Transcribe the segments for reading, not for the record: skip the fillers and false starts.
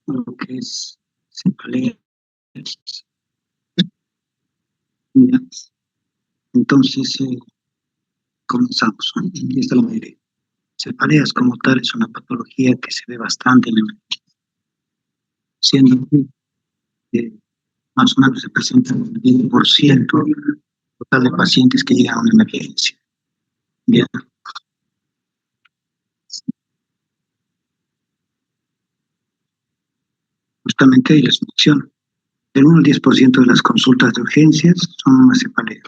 lo que es cefalea. Ya. Entonces, comenzamos. Aquí está la mayoría. Cefaleas como tal es una patología que se ve bastante en la emergencia, siendo que más o menos se presenta el 10% total de pacientes que llegan a una emergencia. Bien. Justamente les menciono, del 1 al 10% de las consultas de urgencias son una cefalea.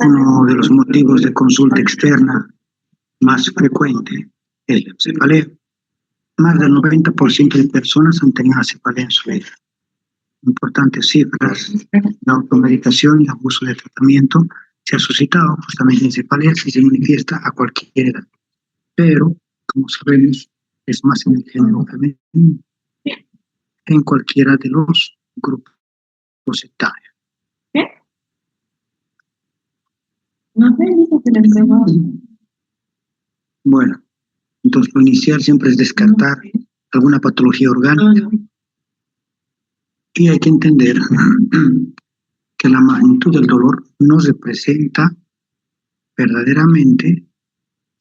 Uno de los motivos de consulta externa más frecuente es la cefalea. Más del 90% de personas han tenido una cefalea en su vida. Importantes cifras, la automedicación y abuso de tratamiento se ha suscitado justamente en cefaleas y se manifiesta a cualquier edad. Pero, como sabemos, es más en el género femenino que en cualquiera de los grupos etarios. No sé, dice que le entregó. Bueno, entonces lo inicial siempre es descartar alguna patología orgánica y hay que entender que la magnitud del dolor no representa verdaderamente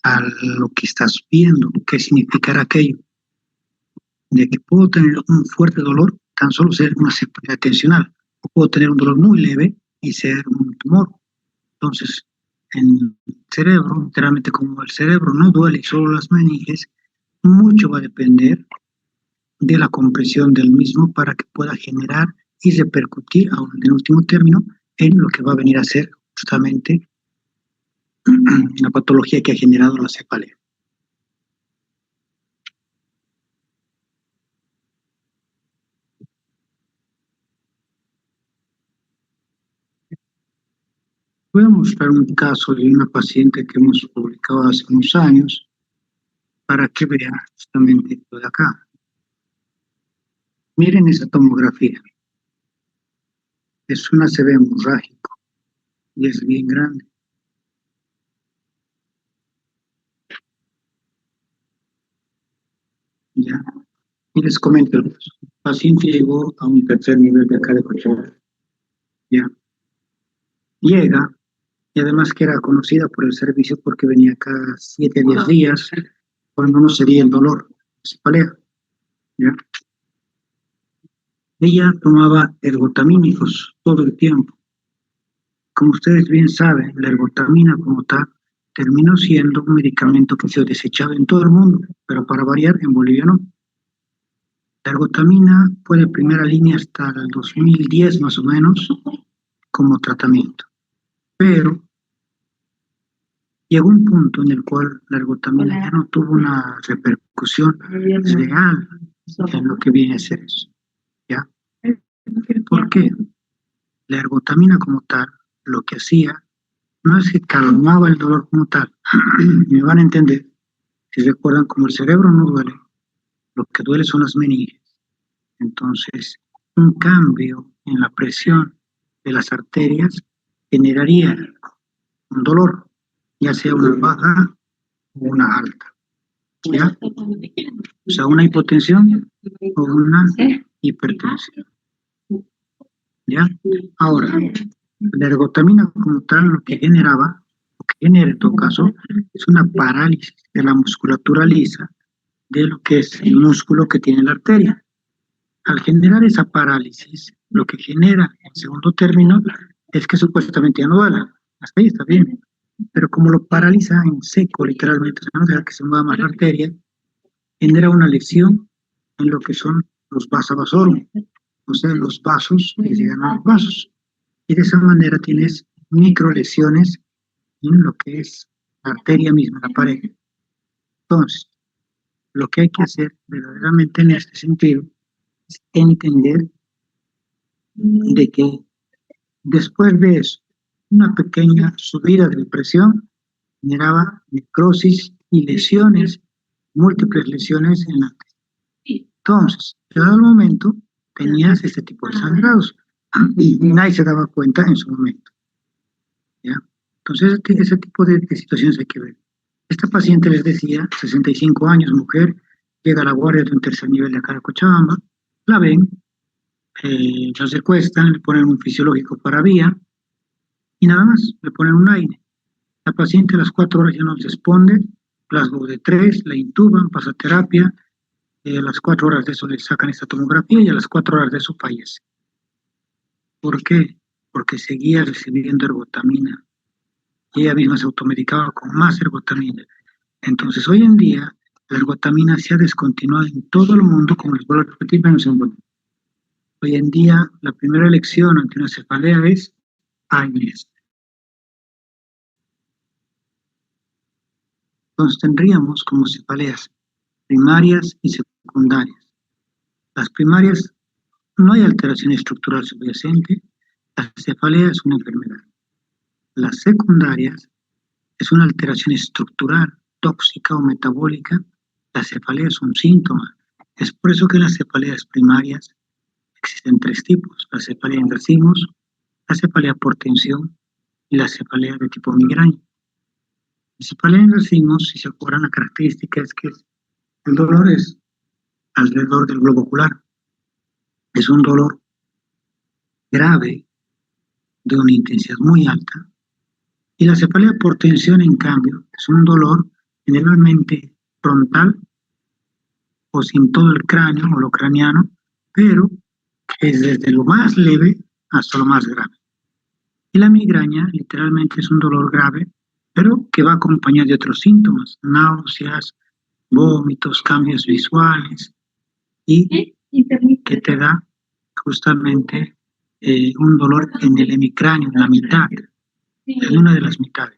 a lo que estás viendo. ¿Qué significará aquello? De que puedo tener un fuerte dolor, tan solo ser una cefalea tensional, o puedo tener un dolor muy leve y ser un tumor. Entonces, en el cerebro, literalmente como el cerebro no duele, solo las meninges, mucho va a depender de la compresión del mismo para que pueda generar y repercutir, aún en último término, en lo que va a venir a ser justamente la patología que ha generado la cefalea. Voy a mostrar un caso de una paciente que hemos publicado hace unos años para que vean justamente esto de acá. Miren esa tomografía. Es una ACV hemorrágico y es bien grande. Ya. Y les comento, el paciente llegó a un tercer nivel de acá de Cochabamba. Ya. Llega, y además que era conocida por el servicio porque venía cada 7 a 10 días, cuando no sería el dolor, cefalea. ¿Ya? Ella tomaba ergotamínicos todo el tiempo. Como ustedes bien saben, la ergotamina como tal terminó siendo un medicamento que se ha desechado en todo el mundo, pero para variar, en Bolivia no. La ergotamina fue de primera línea hasta el 2010 más o menos como tratamiento, pero llegó un punto en el cual la ergotamina ya no tuvo una repercusión real en lo que viene a ser eso. ¿Ya? ¿Por qué? La ergotamina como tal, lo que hacía no es que calmaba el dolor como tal. Me van a entender. Si recuerdan, como el cerebro no duele, lo que duele son las meninges. Entonces, un cambio en la presión de las arterias generaría un dolor, ya sea una baja o una alta. ¿Ya? O sea, una hipotensión o una hipertensión. ¿Ya? Ahora, la ergotamina como tal lo que generaba, lo que genera en todo caso, es una parálisis de la musculatura lisa de lo que es el músculo que tiene la arteria. Al generar esa parálisis, lo que genera en segundo término es que supuestamente ya no duela. Hasta ahí está bien. Pero como lo paraliza en seco, literalmente, o sea, no deja que se mueva más la arteria, genera una lesión en lo que son los vasovasorum, o sea, los vasos que llegan a los vasos. Y de esa manera tienes microlesiones en lo que es la arteria misma, la pared. Entonces, lo que hay que hacer verdaderamente en este sentido es entender de que después de eso, una pequeña subida de presión generaba necrosis y lesiones, múltiples lesiones en la arteria. Entonces, llegado el momento, tenías este tipo de sangrados y nadie se daba cuenta en su momento. ¿Ya? Entonces, ese tipo de situaciones hay que ver. Esta paciente, les decía, 65 años, mujer, llega a la guardia de un tercer nivel de acá de Cochabamba, La ven, la secuestran, le ponen un fisiológico para vía y nada más, le ponen un aire. La paciente a las 4 horas ya no responde, plasma de 3, la intuban, pasa terapia, a las 4 horas de eso le sacan esta tomografía y a las 4 horas de eso fallece. ¿Por qué? Porque seguía recibiendo ergotamina. Y ella misma se automedicaba con más ergotamina. Entonces, hoy en día, la ergotamina se ha descontinuado en todo el mundo, como les vuelvo a repetir, menos en Bolivia. Hoy en día, la primera elección ante una cefalea es AINES. Entonces, tendríamos como cefaleas primarias y secundarias. Las primarias, no hay alteración estructural subyacente, la cefalea es una enfermedad. Las secundarias es una alteración estructural, tóxica o metabólica. La cefalea es un síntoma. Es por eso que en las cefaleas primarias existen 3 tipos: la cefalea en racimos, la cefalea por tensión y la cefalea de tipo migraña. La cefalea en racimos, si se acuerdan, la característica es que el dolor es alrededor del globo ocular. Es un dolor grave, de una intensidad muy alta. Y la cefalea por tensión, en cambio, es un dolor generalmente frontal o sin todo el cráneo o lo craneano, pero es desde lo más leve hasta lo más grave. Y la migraña literalmente es un dolor grave, pero que va acompañado de otros síntomas: náuseas, vómitos, cambios visuales, y que te da justamente un dolor en el hemicráneo, en la mitad, en una de las mitades.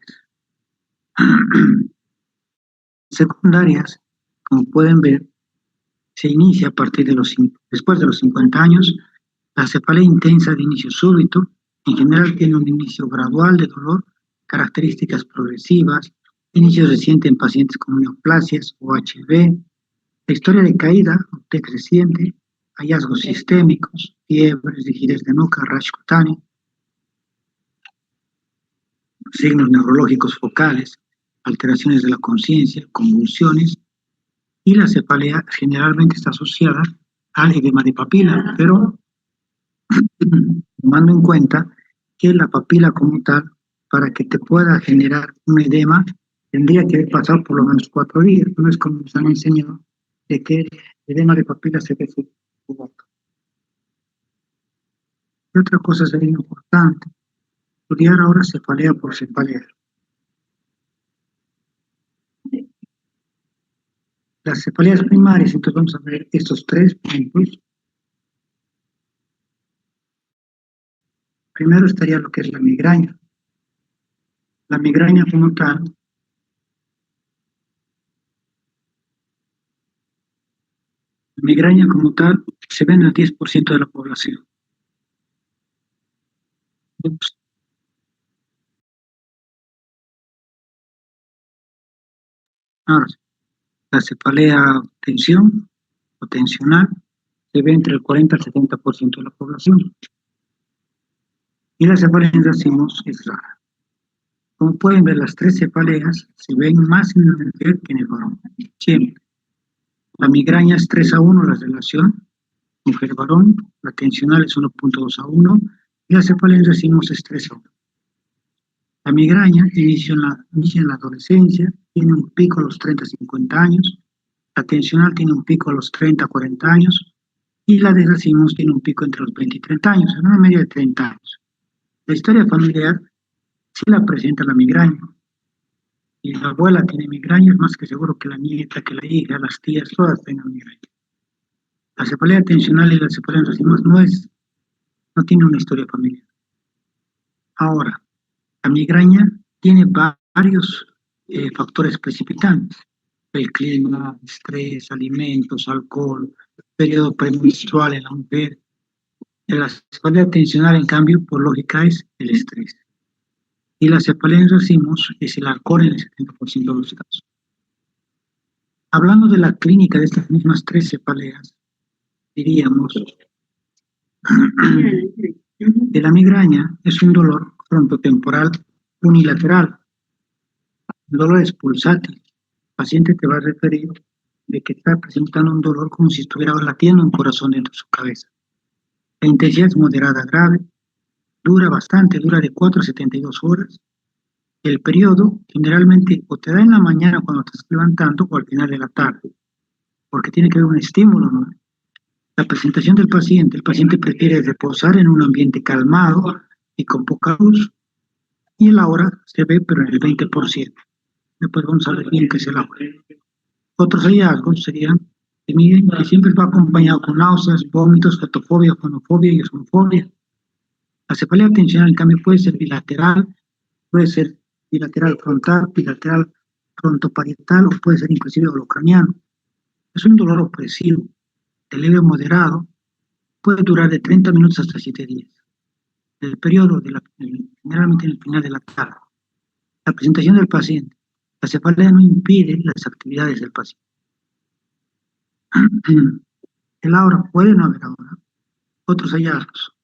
Secundarias, como pueden ver, se inicia a partir de después de los 50 años. La cefalea intensa de inicio súbito, en general tiene un inicio gradual de dolor, características progresivas, inicio reciente en pacientes con neoplasias o HIV, la historia de caída o decreciente, hallazgos sistémicos, fiebres, rigidez de nuca, rash cutáneo, signos neurológicos focales, alteraciones de la conciencia, convulsiones, y la cefalea generalmente está asociada al edema de papila, pero tomando en cuenta que la papila como tal, para que te pueda generar un edema, tendría que pasar por lo menos 4 días. No es como nos han enseñado de que el edema de papila se ve su boca. Y otra cosa sería importante, estudiar ahora cefalea por cefalea. Las cefaleas primarias, entonces vamos a ver estos 3 puntos. Primero estaría lo que es la migraña. La migraña como tal se ve en el 10% de la población. Ahora, la cefalea tensión o tensional se ve entre el 40 al 70% de la población. Y la cefalea en racimos es rara. Como pueden ver, las 3 cefaleas se ven más en la mujer que en el varón. Siempre. La migraña es 3:1 la relación mujer-varón, la tensional es 1.2:1 y la cefalea en racimos es 3:1. La migraña inicia en la adolescencia, tiene un pico a los 30-50 años, la tensional tiene un pico a los 30-40 años y la de racimos tiene un pico entre los 20 y 30 años, en una media de 30 años. La historia familiar sí la presenta la migraña. Y la abuela tiene migraña, es más que seguro que la nieta, que la hija, las tías, todas tengan migraña. La cefalea tensional y la cefalea en racimos no tiene una historia familiar. Ahora, la migraña tiene varios factores precipitantes: el clima, estrés, alimentos, alcohol, periodo premenstrual en la mujer. La cefalea tensional, en cambio, por lógica, es el estrés. Y la cefalea en racimos es el alcohol en el 70% de los casos. Hablando de la clínica de estas mismas 3 cefaleas, diríamos que la migraña es un dolor frontotemporal unilateral. El dolor es pulsátil. El paciente te va a referir de que está presentando un dolor como si estuviera latiendo un corazón dentro de su cabeza. La intensidad es moderada grave, dura bastante, dura de 4 a 72 horas. El periodo generalmente o te da en la mañana cuando te estás levantando o al final de la tarde, porque tiene que haber un estímulo, ¿no? La presentación del paciente, el paciente prefiere reposar en un ambiente calmado y con poca luz, y el aura se ve pero en el 20%. Después vamos a ver bien qué es el aura. Otros hallazgos serían que miden que siempre va acompañado con náuseas, vómitos, fotofobia, fonofobia y osmofobia. La cefalea tensional, en cambio, puede ser bilateral frontal, bilateral frontoparietal o puede ser inclusive holocraniano. Es un dolor opresivo, de leve a moderado, puede durar de 30 minutos hasta 7 días. El periodo, generalmente en el final de la tarde. La presentación del paciente. La cefalea no impide las actividades del paciente. El aura, puede no haber aura. Otros hallazgos.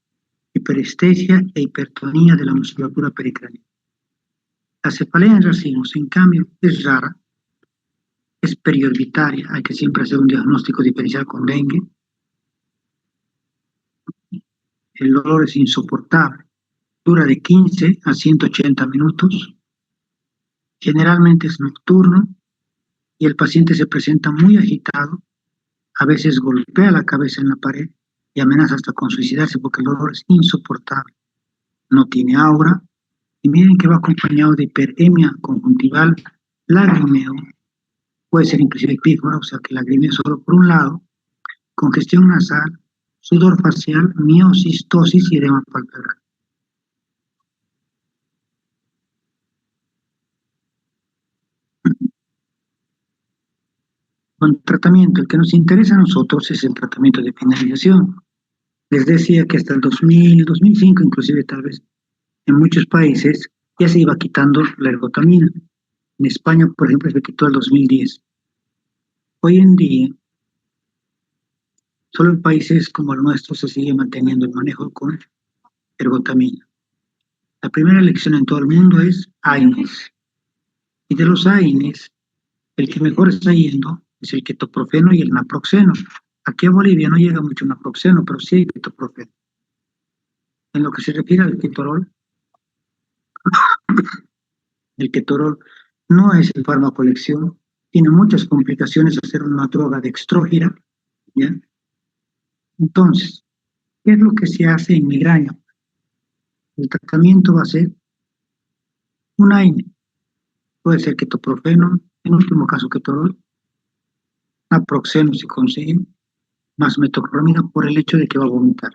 Hiperestesia e hipertonía de la musculatura pericranial. La cefalea en racimos, en cambio, es rara, es periorbitaria, hay que siempre hacer un diagnóstico diferencial con dengue. El dolor es insoportable, dura de 15 a 180 minutos, generalmente es nocturno y el paciente se presenta muy agitado, a veces golpea la cabeza en la pared y amenaza hasta con suicidarse porque el dolor es insoportable. No tiene aura y miren que va acompañado de hiperemia conjuntival, lagrimeo, puede ser inclusive epífora, o sea que lagrimeo solo por un lado, congestión nasal, sudor facial, miosis, tosis y edema palpebral. Con tratamiento, el que nos interesa a nosotros es el tratamiento de finalización. Les decía que hasta el 2000, 2005 inclusive tal vez, en muchos países ya se iba quitando la ergotamina. En España, por ejemplo, se quitó el 2010. Hoy en día, solo en países como el nuestro se sigue manteniendo el manejo con ergotamina. La primera elección en todo el mundo es AINES. Y de los AINES, el que mejor está yendo es el ketoprofeno y el naproxeno. Aquí a Bolivia no llega mucho naproxeno, pero sí hay ketoprofeno. En lo que se refiere al ketorol, el ketorol no es el fármaco elección, tiene muchas complicaciones hacer una droga dextrógira, ¿ya? Entonces, ¿qué es lo que se hace en migraña? El tratamiento va a ser un AINE, puede ser ketoprofeno, en último caso ketorol, naproxeno si consiguen, más metoclopramida por el hecho de que va a vomitar.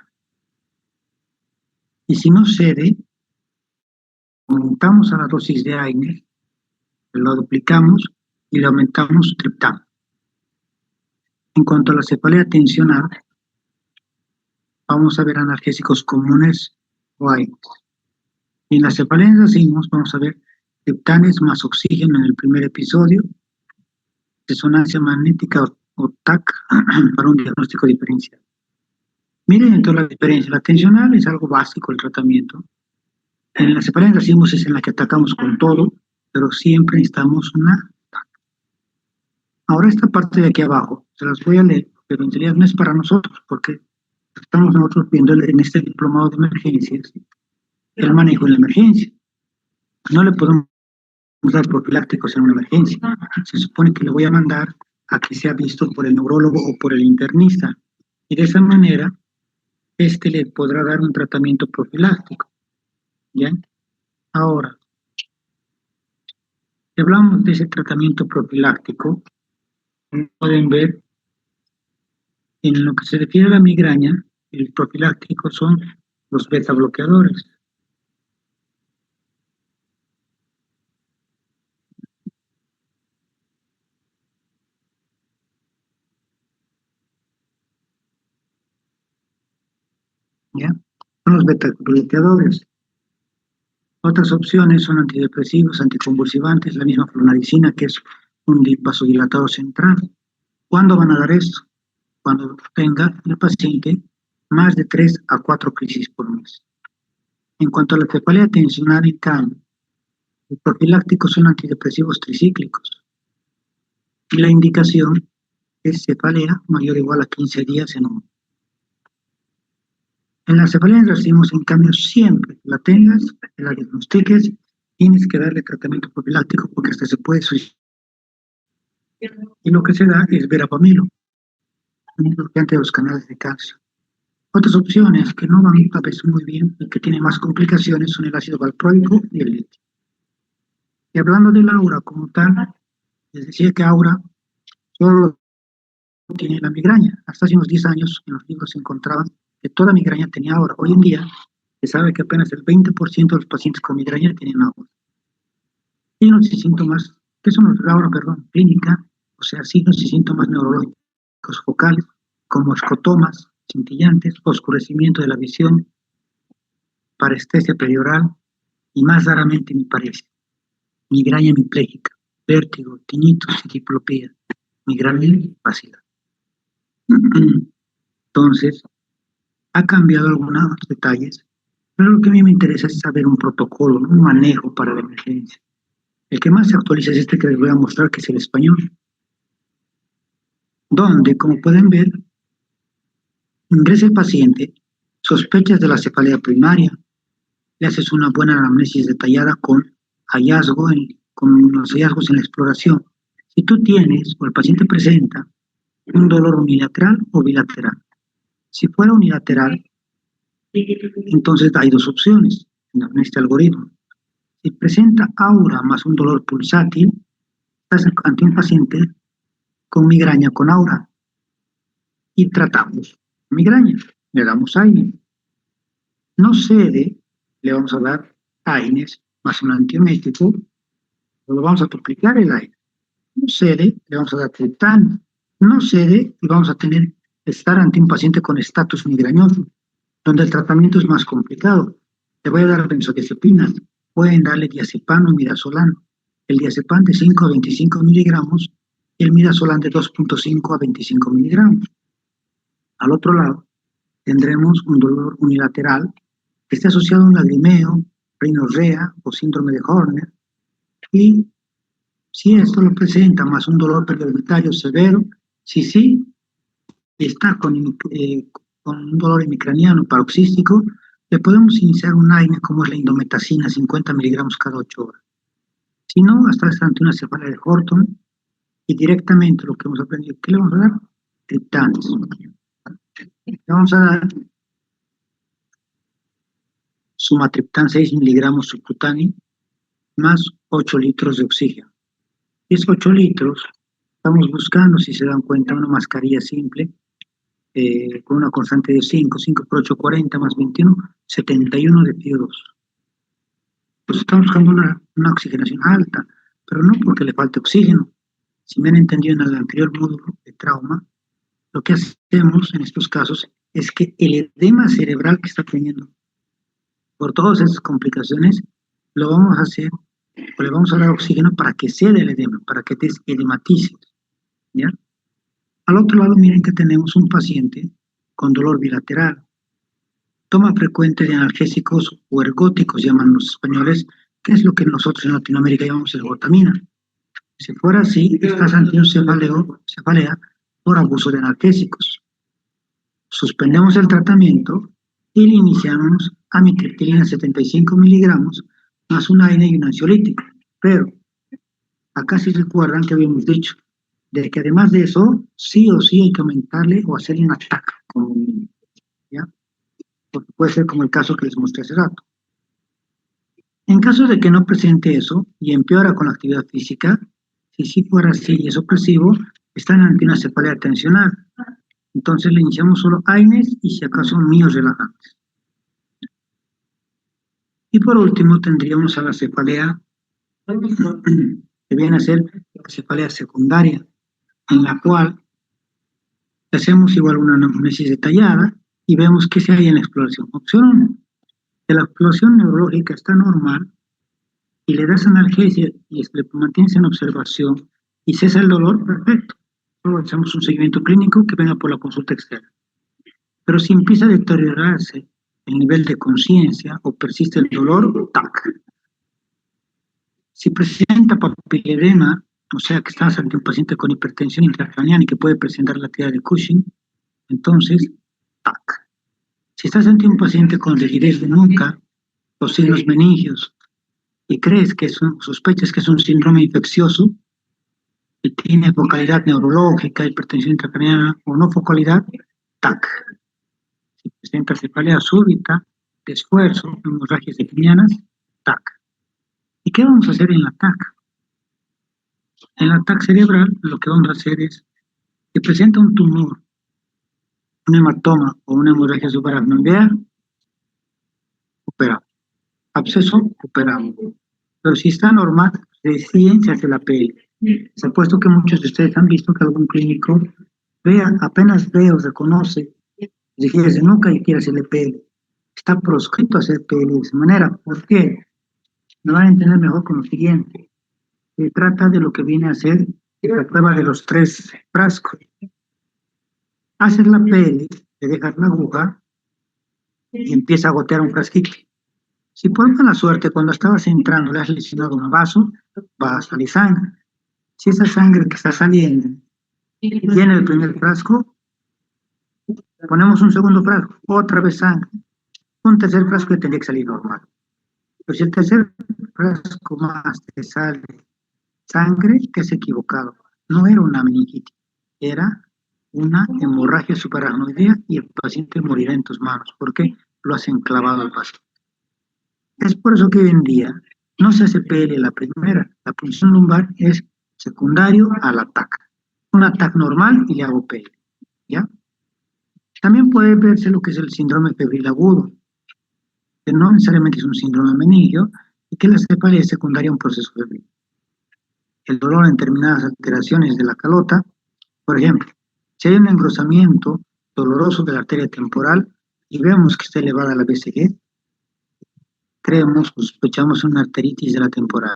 Y si no cede, aumentamos a la dosis de AINE, lo duplicamos y le aumentamos triptano. En cuanto a la cefalea tensional, vamos a ver analgésicos comunes o AINES. Y en la cefalea en racimos vamos a ver triptanes más oxígeno en el primer episodio, resonancia magnética o TAC para un diagnóstico diferencial. Miren entonces la diferencia. La tensional es algo básico el tratamiento. En la cefalea en racimos es en la que atacamos con todo, pero siempre necesitamos una TAC. Ahora esta parte de aquí abajo, se las voy a leer, pero en realidad no es para nosotros, porque estamos nosotros viendo en este diplomado de emergencias el manejo de la emergencia. No le podemos dar profilácticos en una emergencia. Se supone que le voy a mandar a que sea visto por el neurólogo o por el internista. Y de esa manera, le podrá dar un tratamiento profiláctico. ¿Ya? Ahora, si hablamos de ese tratamiento profiláctico, pueden ver en lo que se refiere a la migraña, el profiláctico son los beta bloqueadores. ¿Ya? Son los beta bloqueadores. Otras opciones son antidepresivos, anticonvulsivantes, la misma flunaricina, que es un vasodilatador central. ¿Cuándo van a dar esto? Cuando tenga el paciente más de 3 a 4 crisis por mes. En cuanto a la cefalea tensional, en cambio, los profilácticos son antidepresivos tricíclicos. Y la indicación es cefalea mayor o igual a 15 días en la cefalea decimos, en cambio, siempre que la tengas, que la diagnostiques, tienes que darle tratamiento profiláctico porque hasta se puede suicidar. Y lo que se da es verapamilo, un bloqueante de los canales de calcio. Otras opciones que no van a veces muy bien y que tienen más complicaciones son el ácido valproico y el litio. Y hablando del aura como tal, les decía que aura solo tiene la migraña. Hasta hace unos 10 años en los libros se encontraban que toda migraña tenía aura. Hoy en día se sabe que apenas el 20% de los pacientes con migraña tienen aura. Y unos síntomas, ¿qué son la aura, perdón? Clínica, o sea, signos y síntomas neurológicos focales, como escotomas, cintillantes, oscurecimiento de la visión, parestesia perioral y más raramente miparesia, migraña hemipléjica, vértigo, tinnitus y diplopía, migraña fácil. Entonces, ha cambiado algunos detalles, pero lo que a mí me interesa es saber un protocolo, un manejo para la emergencia. El que más se actualiza es este que les voy a mostrar, que es el español, donde, como pueden ver, ingresa el paciente, sospechas de la cefalea primaria, le haces una buena anamnesis detallada con los hallazgos en la exploración. Si tú tienes o el paciente presenta un dolor unilateral o bilateral, si fuera unilateral, entonces hay dos opciones en este algoritmo. Si presenta aura más un dolor pulsátil, estás ante un paciente con migraña con aura y tratamos migraña, le damos AINES. No cede, le vamos a dar AINES más un antiemético, lo vamos a duplicar el AINES. No cede, le vamos a dar triptano. No cede y vamos a estar ante un paciente con estatus migrañoso, donde el tratamiento es más complicado. Le voy a dar benzodiazepinas, pueden darle diazepam o midazolam. El diazepam de 5 a 25 miligramos y el midazolam de 2.5 a 25 miligramos. Al otro lado, tendremos un dolor unilateral que está asociado a un lagrimeo, rinorrea o síndrome de Horner, y si esto lo presenta más un dolor periodontario severo, sí, está con un dolor hemicraniano paroxístico, le podemos iniciar un AINE como es la indometacina, 50 miligramos cada 8 horas. Si no, hasta ante una cefalea de Horton, y directamente lo que hemos aprendido, ¿qué le vamos a dar? Triptanes. Le vamos a dar sumatriptán 6 miligramos subcutáneo más 8 litros de oxígeno. Y esos 8 litros, estamos buscando, si se dan cuenta, una mascarilla simple, con una constante de 5 por 8, 40 más 21, 71 de PO2. Pues estamos buscando una oxigenación alta, pero no porque le falte oxígeno. Si me han entendido en el anterior módulo de trauma, lo que hacemos en estos casos es que el edema cerebral que está teniendo por todas esas complicaciones, lo vamos a hacer, o le vamos a dar oxígeno para que ceda el edema, para que te edematices, ¿ya? Al otro lado, miren que tenemos un paciente con dolor bilateral. Toma frecuente de analgésicos o ergóticos, llaman los españoles, que es lo que nosotros en Latinoamérica llamamos ergotamina. Si fuera así, estás ante un cefalea por abuso de analgésicos. Suspendemos el tratamiento y le iniciamos amitriptilina 75 miligramos más un AINE y un ansiolítico. Pero acá sí recuerdan que habíamos dicho de que además de eso, sí o sí hay que aumentarle o hacerle un ataque, ¿ya? Porque puede ser como el caso que les mostré hace rato. En caso de que no presente eso y empeora con la actividad física, si sí fuera así y es opresivo, están ante una cefalea tensional. Entonces le iniciamos solo AINES y si acaso míos relajantes. Y por último tendríamos a la cefalea, que viene a ser la cefalea secundaria, en la cual hacemos igual una anamnesis detallada y vemos qué se hay en la exploración. Opción 1, que la exploración neurológica está normal y le das analgesia y le mantienes en observación y cesa el dolor, perfecto. Solo hacemos un seguimiento clínico que venga por la consulta externa. Pero si empieza a deteriorarse el nivel de conciencia o persiste el dolor, TAC. Si presenta papiledema o sea que estás ante un paciente con hipertensión intracraneana y que puede presentar la actividad de Cushing, entonces, TAC. Si estás ante un paciente con rigidez de nuca o signos meningios y crees que sospechas que es un síndrome infeccioso y tiene focalidad neurológica, hipertensión intracraneana o no focalidad, TAC. Si presenta cefalea súbita, de esfuerzo, hemorragias ectinianas, TAC. ¿Y qué vamos a hacer en la TAC? En la TAC cerebral lo que vamos a hacer es que presenta un tumor, un hematoma o una hemorragia subaracnoidea, operamos. Absceso, operamos. Pero si está normal, recién se hace la PL. Se ha puesto que muchos de ustedes han visto que algún clínico apenas ve o reconoce rigidez de nuca y quiere hacerle PL. Está proscrito hacer PL de esa manera. ¿Por qué? Me van a entender mejor con lo siguiente. Se trata de lo que viene a ser la prueba de los 3 frascos. Haces la PL, te dejas la aguja y empieza a gotear un frasquito. Si por mala suerte cuando estabas entrando le has lesionado un vaso, va a salir sangre. Si esa sangre que está saliendo tiene el primer frasco, ponemos un segundo frasco, otra vez sangre. Un tercer frasco que tendría que salir normal. Pero si el tercer frasco más te sale sangre, te has equivocado. No era una meningitis, era una hemorragia subaracnoidea y el paciente morirá en tus manos. ¿Por qué? Lo has enclavado al paciente. Es por eso que hoy en día no se hace PL la primera. La punción lumbar es secundario al ataque. Un ataque normal y le hago PL. ¿Ya? También puede verse lo que es el síndrome febril agudo, que no necesariamente es un síndrome meningio y que la cefalea es secundaria a un proceso febril. El dolor en determinadas alteraciones de la calota, por ejemplo, si hay un engrosamiento doloroso de la arteria temporal y vemos que está elevada la BCG, sospechamos una arteritis de la temporal.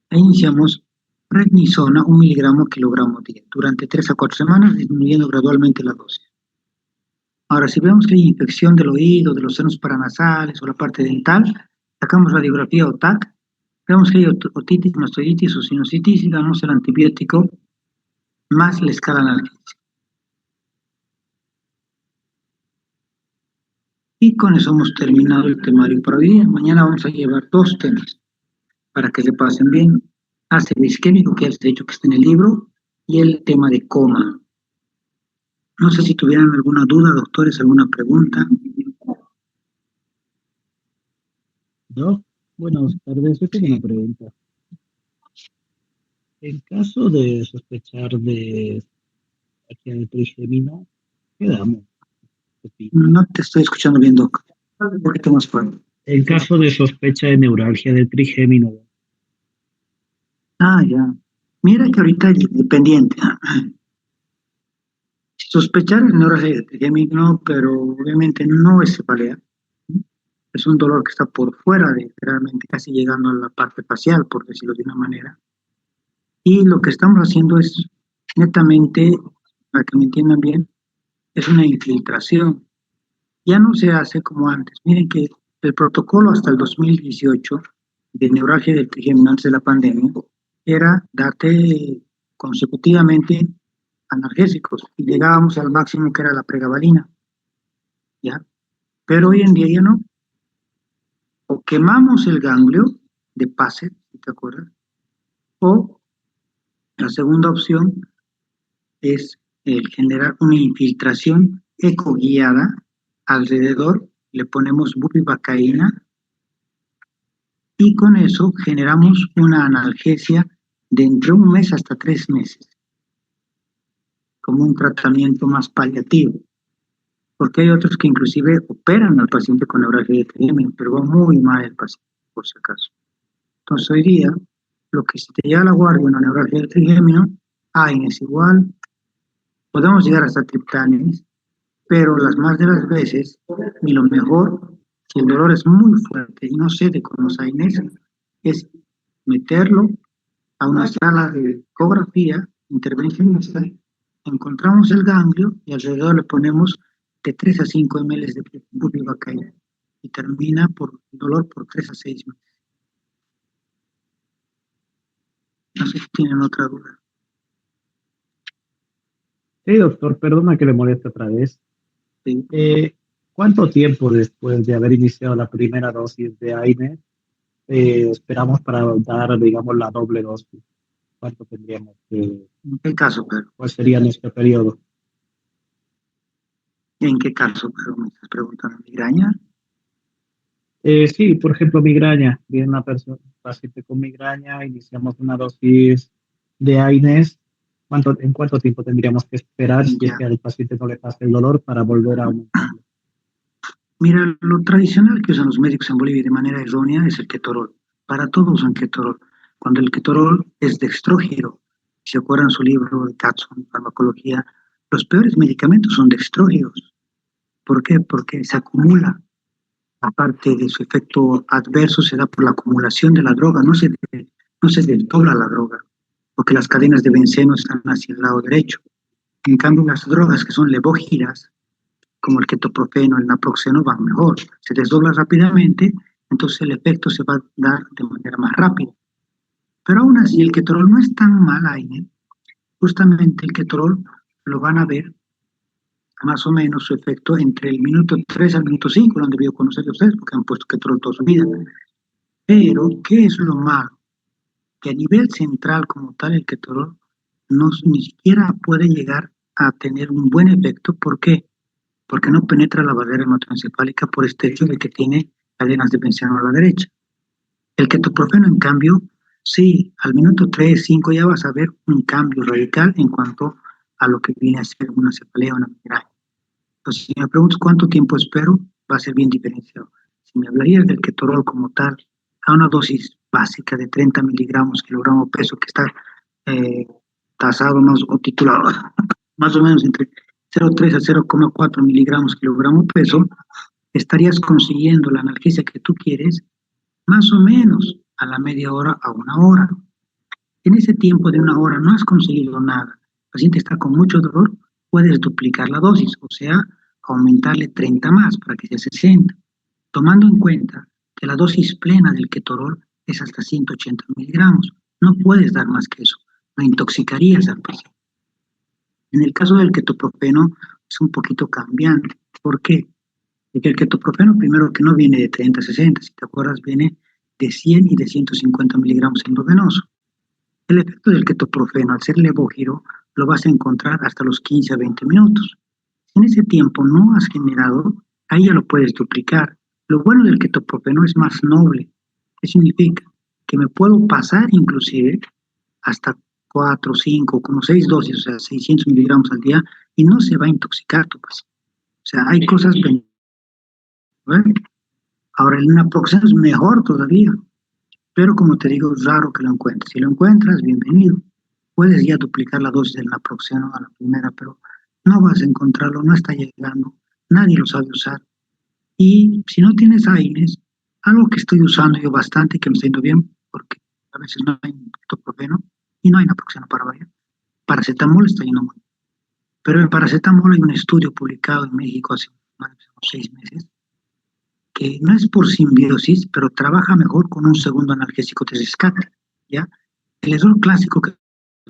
E iniciamos prednisona 1 miligramo kilogramo día durante 3 a 4 semanas, disminuyendo gradualmente la dosis. Ahora, si vemos que hay infección del oído, de los senos paranasales o la parte dental, sacamos radiografía o TAC, vemos que hay otitis, mastoiditis o sinusitis y damos el antibiótico más la escala analgésica. Y con eso hemos terminado el temario para hoy día. Mañana vamos a llevar 2 temas para que se pasen bien. Ácido isquémico, que ya les he dicho que está en el libro, y el tema de coma. No sé si tuvieran alguna duda, doctores, alguna pregunta. No, buenas tardes. Yo tengo una pregunta. En caso de sospechar de ataque de trigémino, ¿qué damos? No te estoy escuchando bien, doc. Un poquito más fuerte. En caso de sospecha de neuralgia del trigémino. Ah, ya. Mira que ahorita es dependiente. Sospechar es neuralgia de trigémino, pero obviamente no es cefalea. Es un dolor que está por fuera, realmente casi llegando a la parte facial, por decirlo de una manera. Y lo que estamos haciendo es netamente, para que me entiendan bien, es una infiltración. Ya no se hace como antes. Miren que el protocolo hasta el 2018 de neuralgia del trigémino antes de la pandemia era darte consecutivamente analgésicos y llegábamos al máximo que era la pregabalina. ¿Ya? Pero hoy en día ya no. O quemamos el ganglio de Passer, si te acuerdas, o la segunda opción es el generar una infiltración ecoguiada alrededor, le ponemos bupivacaína y con eso generamos una analgesia de entre 1 mes hasta 3 meses, como un tratamiento más paliativo, porque hay otros que inclusive operan al paciente con neuralgia de trigémino, pero va muy mal el paciente, por si acaso. Entonces hoy día, lo que se te llega a la guardia una neuralgia de trigémino, AINE es igual, podemos llegar hasta triptanes, pero las más de las veces, y lo mejor, si el dolor es muy fuerte y no cede con los AINES, es meterlo a una sala de ecografía intervencionista, encontramos el ganglio y alrededor le ponemos de 3 a 5 ml de bupivacaína y termina por dolor por 3 a 6 meses. No sé sé si tienen otra duda. Sí, doctor, perdona que le moleste otra vez. Sí. ¿Cuánto tiempo después de haber iniciado la primera dosis de AINE esperamos para dar, digamos, la doble dosis? ¿Cuánto tendríamos que, ¿En qué caso, pero? cuál sería nuestro periodo? ¿En qué caso, pero me estás preguntando? ¿Migraña? Sí, por ejemplo, migraña. Viene una persona, paciente con migraña, iniciamos una dosis de AINES. ¿En cuánto tiempo tendríamos que esperar si es Ya. que al paciente no le pasa el dolor para volver a aumentarlo? Mira, lo tradicional que usan los médicos en Bolivia de manera errónea es el ketorol. Para todos usan ketorol. Cuando el ketorol es dextrógiro, si se acuerdan su libro de Katson, Farmacología, los peores medicamentos son dextrógiros. ¿Por qué? Porque se acumula. Aparte de su efecto adverso, se da por la acumulación de la droga, no se desdobla la droga, porque las cadenas de benceno están hacia el lado derecho. En cambio, las drogas que son levógiras, como el ketoprofeno, el naproxeno, van mejor. Se desdobla rápidamente, entonces el efecto se va a dar de manera más rápida. Pero aún así, el ketorol no es tan mal ahí. Justamente el ketorol lo van a ver más o menos su efecto entre el minuto 3 al minuto 5, lo han debido conocer de ustedes porque han puesto ketorol toda su vida. Pero, ¿qué es lo malo? Que a nivel central como tal el ketorol no, ni siquiera puede llegar a tener un buen efecto. ¿Por qué? Porque no penetra la barrera hematoencefálica por este hecho de que tiene cadenas de benceno a la derecha. El ketoprofeno, en cambio, sí, al minuto 3, 5 ya vas a ver un cambio radical en cuanto a lo que viene a ser una cefalea o una migraña. Entonces, si me preguntas cuánto tiempo espero, va a ser bien diferenciado. Si me hablarías del ketorol como tal, a una dosis básica de 30 miligramos kilogramo peso que está eh, tasado más, o titulado más o menos entre 0,3 a 0,4 miligramos kilogramo peso, estarías consiguiendo la analgesia que tú quieres más o menos a la media hora a una hora. En ese tiempo de una hora no has conseguido nada, el paciente está con mucho dolor, puedes duplicar la dosis, o sea, aumentarle 30 más para que sea 60, tomando en cuenta que la dosis plena del ketorol es hasta 180 miligramos. No puedes dar más que eso, lo intoxicarías al paciente. En el caso del ketoprofeno es un poquito cambiante. ¿Por qué? Porque el ketoprofeno, primero que no viene de 30 a 60, si te acuerdas, viene de 100 y de 150 miligramos endovenoso. El efecto del ketoprofeno, al ser levógiro, lo vas a encontrar hasta los 15 a 20 minutos. Si en ese tiempo no has generado, ahí ya lo puedes duplicar. Lo bueno del ketoprofeno es más noble. ¿Qué significa? Que me puedo pasar inclusive hasta 4, 5, como 6 dosis, o sea, 600 miligramos al día, y no se va a intoxicar tu paciente. O sea, hay cosas beneficiosas. Ahora, el naproxeno es mejor todavía, pero como te digo, es raro que lo encuentres. Si lo encuentras, bienvenido. Puedes ya duplicar la dosis del naproxeno a la primera, pero no vas a encontrarlo, no está llegando, nadie lo sabe usar. Y si no tienes AINES, algo que estoy usando yo bastante, que me está yendo bien, porque a veces no hay ketoprofeno y no hay naproxeno para variar. Paracetamol está yendo muy bien. Pero el paracetamol hay un estudio publicado en México hace más de 6 meses, que no es por simbiosis, pero trabaja mejor con un segundo analgésico de rescate, ¿ya? El error clásico que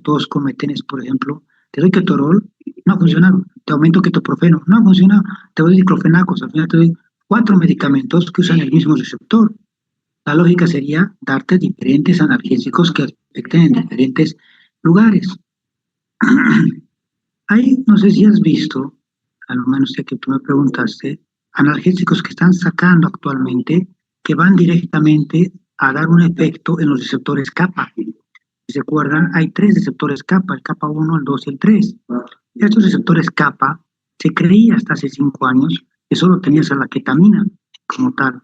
todos cometen es, por ejemplo, te doy ketorol, no ha funcionado, te aumento ketoprofeno, no ha funcionado, te doy diclofenacos, al final te doy 4 medicamentos que usan el mismo receptor. La lógica sería darte diferentes analgésicos que afecten en diferentes lugares. Hay, no sé si has visto, al menos ya que tú me preguntaste, analgésicos que están sacando actualmente que van directamente a dar un efecto en los receptores kappa. Si se acuerdan, hay 3 receptores kappa, el kappa 1, el 2 y el 3. Estos receptores kappa se creía hasta hace 5 años que solo tenías a la ketamina como tal,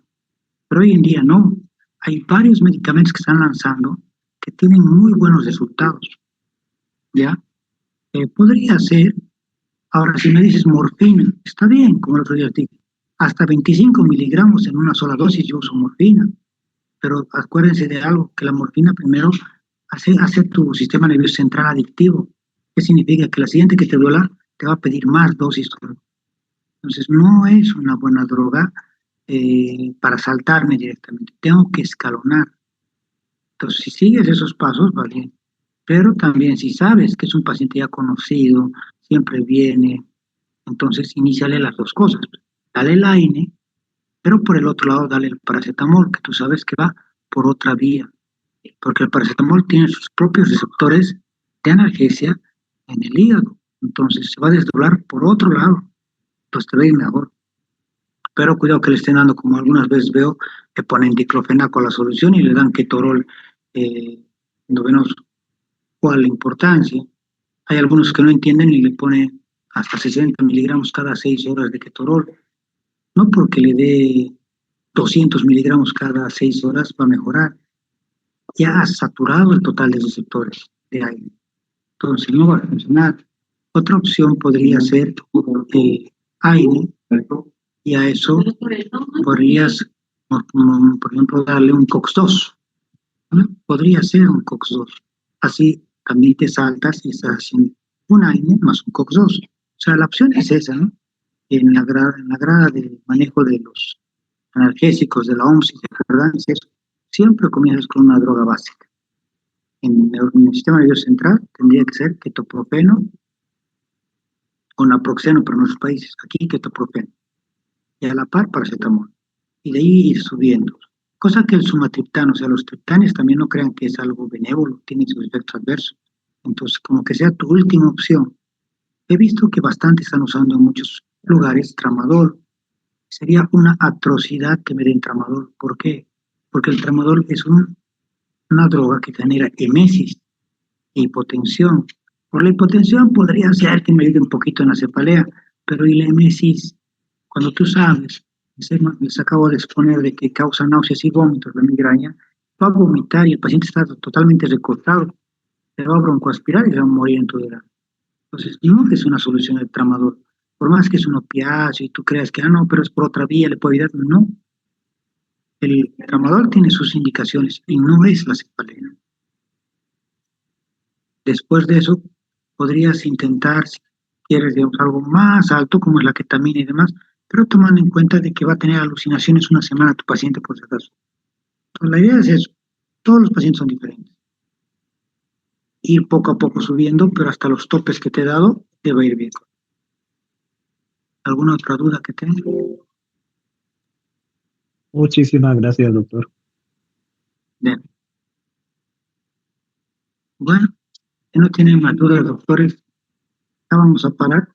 pero hoy en día no. Hay varios medicamentos que están lanzando que tienen muy buenos resultados, ¿ya? Podría ser. Ahora, si me dices morfina, está bien, como el otro día te dije, hasta 25 miligramos en una sola dosis yo uso morfina, pero acuérdense de algo, que la morfina primero hace tu sistema nervioso central adictivo. ¿Qué significa? Que la siguiente que te duela te va a pedir más dosis. Entonces, no es una buena droga para saltarme directamente, tengo que escalonar. Entonces, si sigues esos pasos, va bien. Pero también si sabes que es un paciente ya conocido, siempre viene, entonces iníciale las dos cosas. Dale el AINE, pero por el otro lado dale el paracetamol, que tú sabes que va por otra vía, porque el paracetamol tiene sus propios receptores de analgesia en el hígado, entonces se va a desdoblar por otro lado, pues te va a ir mejor. Pero cuidado que le estén dando, como algunas veces veo, que ponen diclofenaco a la solución y le dan ketorol, no vemos cuál la importancia. Hay algunos que no entienden y le ponen hasta 60 miligramos cada 6 horas de ketorol. No porque le dé 200 miligramos cada 6 horas va a mejorar. Ya ha saturado el total de receptores de aire. Entonces no va a funcionar. Otra opción podría ser aire, y a eso podrías, por ejemplo, darle un COX-2. ¿No? Podría ser un COX-2. Así también te saltas y estás haciendo un aire más un COX-2. O sea, la opción es esa, ¿no? En la grada de manejo de los analgésicos de la OMS y de Jordán, es eso. Siempre comienzas con una droga básica. En el sistema nervioso central tendría que ser ketoprofeno o naproxeno para nuestros países. Aquí ketoprofeno. Y a la par paracetamol. Y de ahí ir subiendo. Cosa que el sumatriptano, o sea, los triptanes también no crean que es algo benévolo, tiene sus efectos adversos. Entonces, como que sea tu última opción. He visto que bastante están usando en muchos lugares tramadol. Sería una atrocidad que me den tramadol. ¿Por qué? Porque el tramadol es una droga que genera emesis e hipotensión. Por la hipotensión podría ser que me ayude un poquito en la cefalea, pero y la emesis, cuando tú sabes, les acabo de exponer de que causa náuseas y vómitos la migraña, va a vomitar y el paciente está totalmente recostado, se va a broncoaspirar y se va a morir en tu edad. Entonces, no es una solución el tramador. Por más que es un opiáceo y tú creas que, no, pero es por otra vía, le puedo ayudar. No, el tramador tiene sus indicaciones y no es la cefalea. Después de eso, podrías intentar, si quieres, digamos, algo más alto, como es la ketamina y demás, pero tomando en cuenta de que va a tener alucinaciones una semana tu paciente, por si acaso. Entonces, la idea es eso. Todos los pacientes son diferentes. Ir poco a poco subiendo, pero hasta los topes que te he dado, te va a ir bien. ¿Alguna otra duda que tengas? Muchísimas gracias, doctor. Bien. Bueno, si no tienen más dudas, doctores, ya vamos a parar.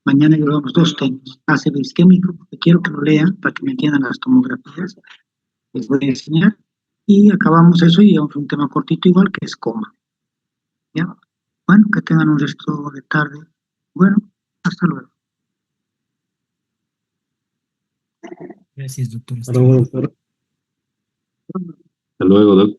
Mañana llevamos 2 temas. Ácido isquémico, que quiero que lo lean para que me entiendan las tomografías. Les voy a enseñar. Y acabamos eso y llevamos un tema cortito igual que es coma. ¿Ya? Bueno, que tengan un resto de tarde. Bueno, hasta luego. Gracias, doctor. Hasta luego, doctor. Hasta luego, doctor.